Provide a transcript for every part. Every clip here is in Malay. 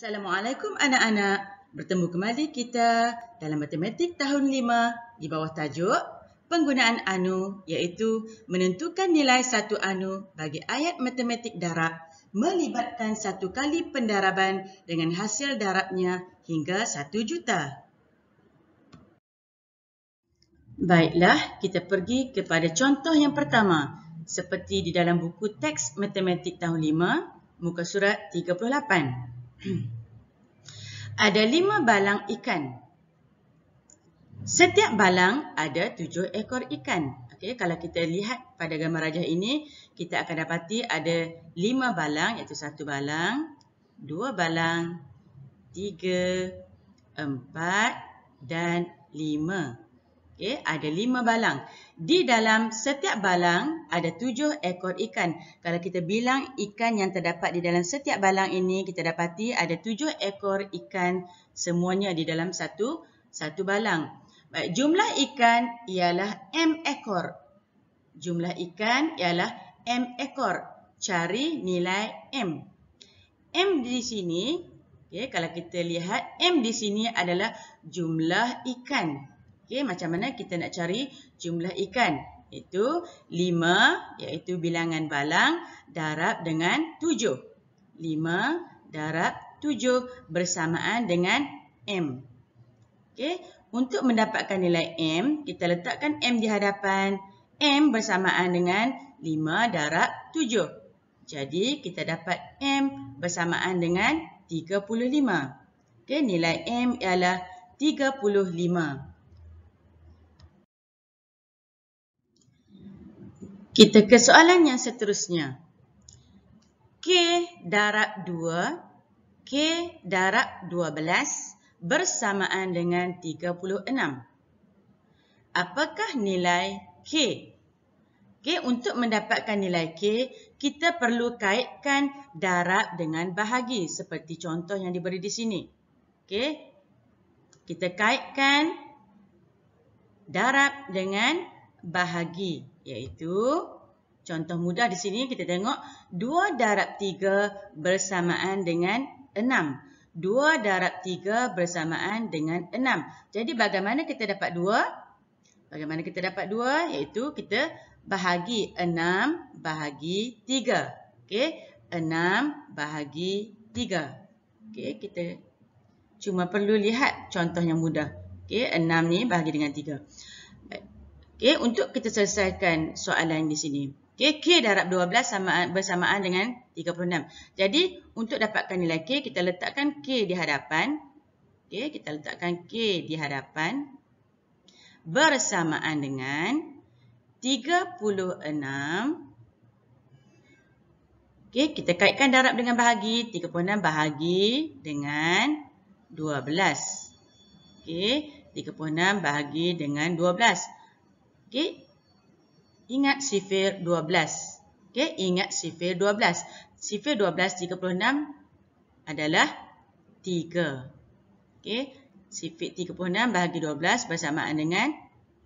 Assalamualaikum anak-anak. Bertemu kembali kita dalam matematik tahun 5 di bawah tajuk penggunaan anu iaitu menentukan nilai satu anu bagi ayat matematik darab melibatkan satu kali pendaraban dengan hasil darabnya hingga 1 juta. Baiklah, kita pergi kepada contoh yang pertama seperti di dalam buku teks matematik tahun 5 muka surat 38. Ada 5 balang ikan. Setiap balang ada 7 ekor ikan. Okey, kalau kita lihat pada gambar rajah ini, kita akan dapati ada 5 balang iaitu 1 balang, 2 balang, 3, 4 dan 5. Okey, ada 5 balang. Di dalam setiap balang ada 7 ekor ikan. Kalau kita bilang ikan yang terdapat di dalam setiap balang ini, kita dapati ada 7 ekor ikan semuanya di dalam satu balang. Baik, jumlah ikan ialah M ekor. Jumlah ikan ialah M ekor. Cari nilai M. M di sini, okay, kalau kita lihat M di sini adalah jumlah ikan. Okay, macam mana kita nak cari jumlah ikan? Iaitu 5, iaitu bilangan balang darab dengan 7. 5 darab 7 bersamaan dengan M. Okay, untuk mendapatkan nilai M, kita letakkan M di hadapan. M bersamaan dengan 5 darab 7. Jadi, kita dapat M bersamaan dengan 35. Okay, nilai M ialah 35. Kita ke soalan yang seterusnya. K darab 2, K darab 12 bersamaan dengan 36. Apakah nilai K? Okay, untuk mendapatkan nilai K, kita perlu kaitkan darab dengan bahagi seperti contoh yang diberi di sini. Okay, kita kaitkan darab dengan bahagi. Iaitu, contoh mudah di sini kita tengok 2 darab 3 bersamaan dengan 6. 2 darab 3 bersamaan dengan 6. Jadi bagaimana kita dapat 2? Bagaimana kita dapat 2? Iaitu kita bahagi 6 bahagi 3. Okey, 6 bahagi 3. Okey, kita cuma perlu lihat contoh yang mudah. Okey, 6 ni bahagi dengan 3. Okay, untuk kita selesaikan soalan di sini. Okay, K darab 12 bersamaan dengan 36. Jadi, untuk dapatkan nilai K, kita letakkan K di hadapan. Okay, kita letakkan K di hadapan. Bersamaan dengan 36. Okay, kita kaitkan darab dengan bahagi. 36 bahagi dengan 12. Okay, 36 bahagi dengan 12. Okey, ingat sifir 12. Okey, ingat sifir 12. Sifir 12, 36 adalah 3. Okey, sifir 36 bahagi 12 bersamaan dengan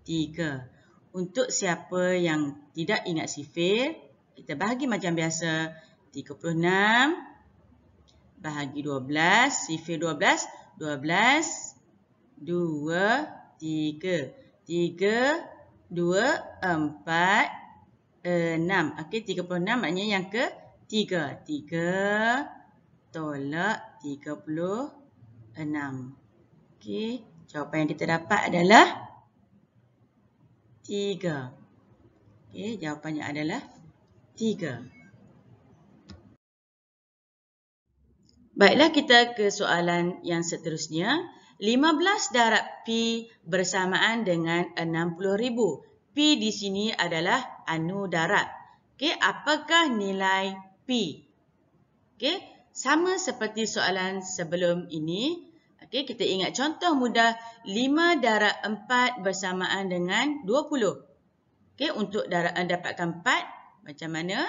3. Untuk siapa yang tidak ingat sifir, kita bahagi macam biasa. 36 bahagi 12, sifir 12, 12, 2, 3. 3, 2, 4, 6. Okey, 36 maknanya yang ke-3. 3 tolak 36. Okey, jawapan yang kita dapat adalah 3. Okey, jawapannya adalah 3. Baiklah, kita ke soalan yang seterusnya. 15 darab P bersamaan dengan 60,000. P di sini adalah anu darab. Okey, apakah nilai P? Okey, sama seperti soalan sebelum ini. Okey, kita ingat contoh mudah 5 darab 4 bersamaan dengan 20. Okey, untuk dapatkan 4 macam mana?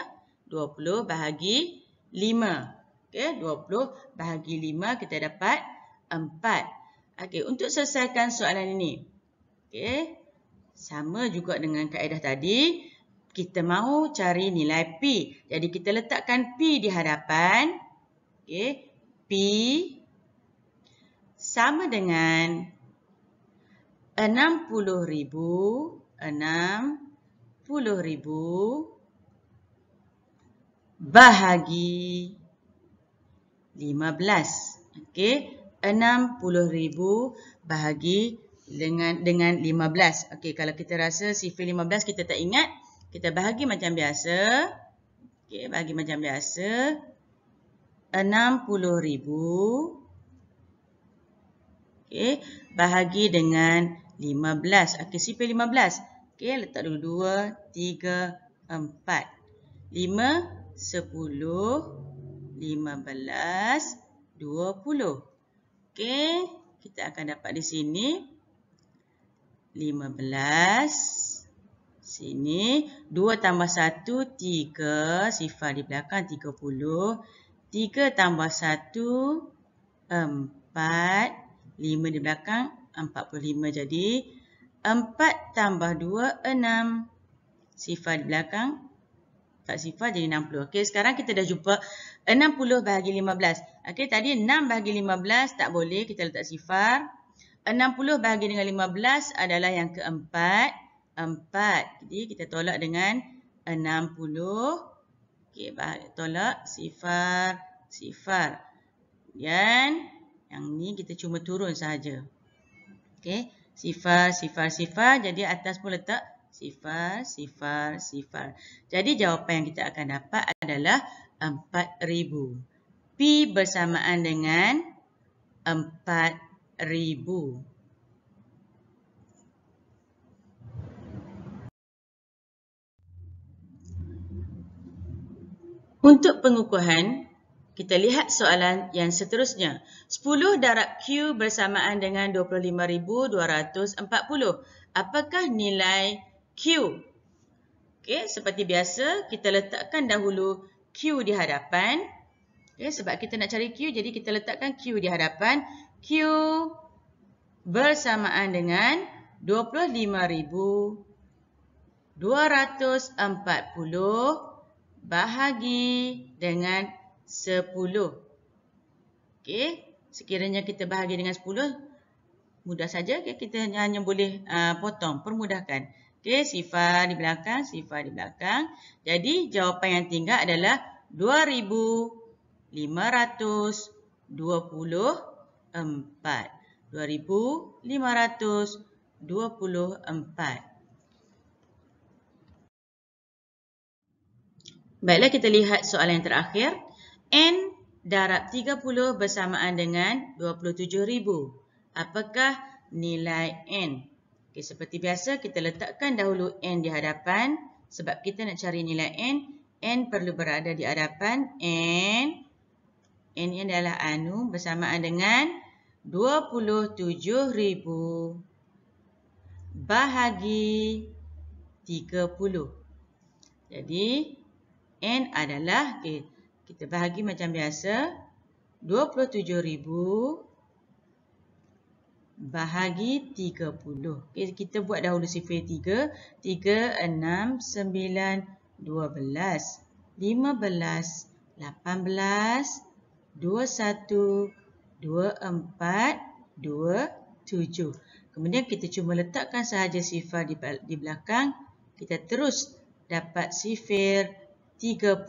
20 bahagi 5. Okey, 20 bahagi 5 kita dapat 4. Okey, untuk selesaikan soalan ini. Okey, sama juga dengan kaedah tadi. Kita mahu cari nilai P. Jadi, kita letakkan P di hadapan. Okey, P sama dengan 60,000 bahagi 15. Okey, 60,000 bahagi dengan 15. Okey, kalau kita rasa sifar 15 kita tak ingat, kita bahagi macam biasa. Okey, bahagi macam biasa. 60,000 okey, bahagi dengan 15. Okey, sifar 15. Okey, letak dulu 2, 3, 4. 5, 10, 15, 20. Okey, kita akan dapat di sini 15. Sini 2 tambah 1, 3. Sifar di belakang 30. 3 tambah 1, 4. 5 di belakang 45. Jadi 4 tambah 2, 6. Sifar di belakang 4 sifar jadi 60. Okey, sekarang kita dah jumpa 60 bahagi 15. Okey, tadi 6 bahagi 15 tak boleh, kita letak sifar. 60 bahagi dengan 15 adalah yang keempat. 4. Jadi kita tolak dengan 60. Okey, tolak sifar, sifar. Dan yang ni kita cuma turun sahaja. Okey, sifar, sifar, sifar. Jadi atas pun letak sifar, sifar, sifar. Jadi jawapan yang kita akan dapat adalah 4,000. P bersamaan dengan 4,000. Untuk pengukuhan, kita lihat soalan yang seterusnya. 10 darab Q bersamaan dengan 25,240. Apakah nilai Q? Okey, seperti biasa, kita letakkan dahulu Q di hadapan. Okey, sebab kita nak cari Q, jadi kita letakkan Q di hadapan. Q bersamaan dengan 25,240 bahagi dengan 10. Okey, sekiranya kita bahagi dengan 10, mudah saja. Okay? Kita hanya boleh potong, permudahkan. Okey, sifar di belakang, sifar di belakang. Jadi, jawapan yang tinggal adalah 2,524. 2,524. Baiklah, kita lihat soalan yang terakhir. N darab 30 bersamaan dengan 27,000. Apakah nilai N? Okay, seperti biasa, kita letakkan dahulu N di hadapan. Sebab kita nak cari nilai N, N perlu berada di hadapan. N ini adalah anu bersamaan dengan 27,000 bahagi 30. Jadi, N adalah, okay, kita bahagi macam biasa, 27,000 bahagi 30. Okay, kita buat dahulu sifar 3. 3, 6, 9, 12, 15, 18, 21, 24, 27. Kemudian kita cuma letakkan sahaja sifar di belakang. Kita terus dapat sifar 30.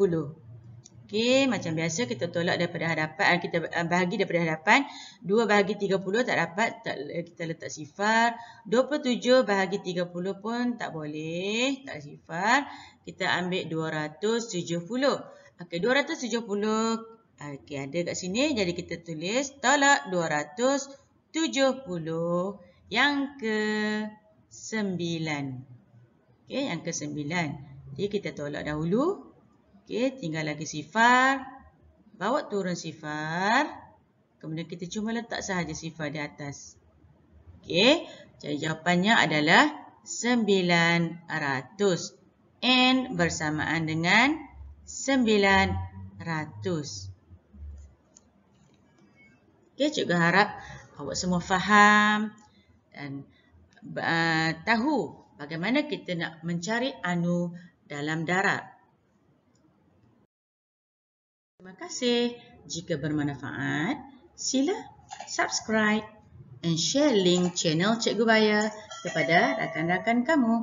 Okey, macam biasa kita tolak daripada hadapan, kita bahagi daripada hadapan. 2 bahagi 30 tak dapat, kita letak sifar. 27 bahagi 30 pun tak boleh, tak sifar. Kita ambil 270. Okey, 270. Okey, ada kat sini, jadi kita tulis tolak 270 yang ke-9. Okey, yang ke-9. Jadi kita tolak dahulu. Okey, tinggal lagi sifar. Bawa turun sifar. Kemudian kita cuma letak sahaja sifar di atas. Okey, jadi jawapannya adalah 900. N bersamaan dengan 900. Okey, cikgu harap awak semua faham dan tahu bagaimana kita nak mencari anu dalam darab. Terima kasih. Jika bermanfaat, sila subscribe and share link channel Cikgu Baya kepada rakan-rakan kamu.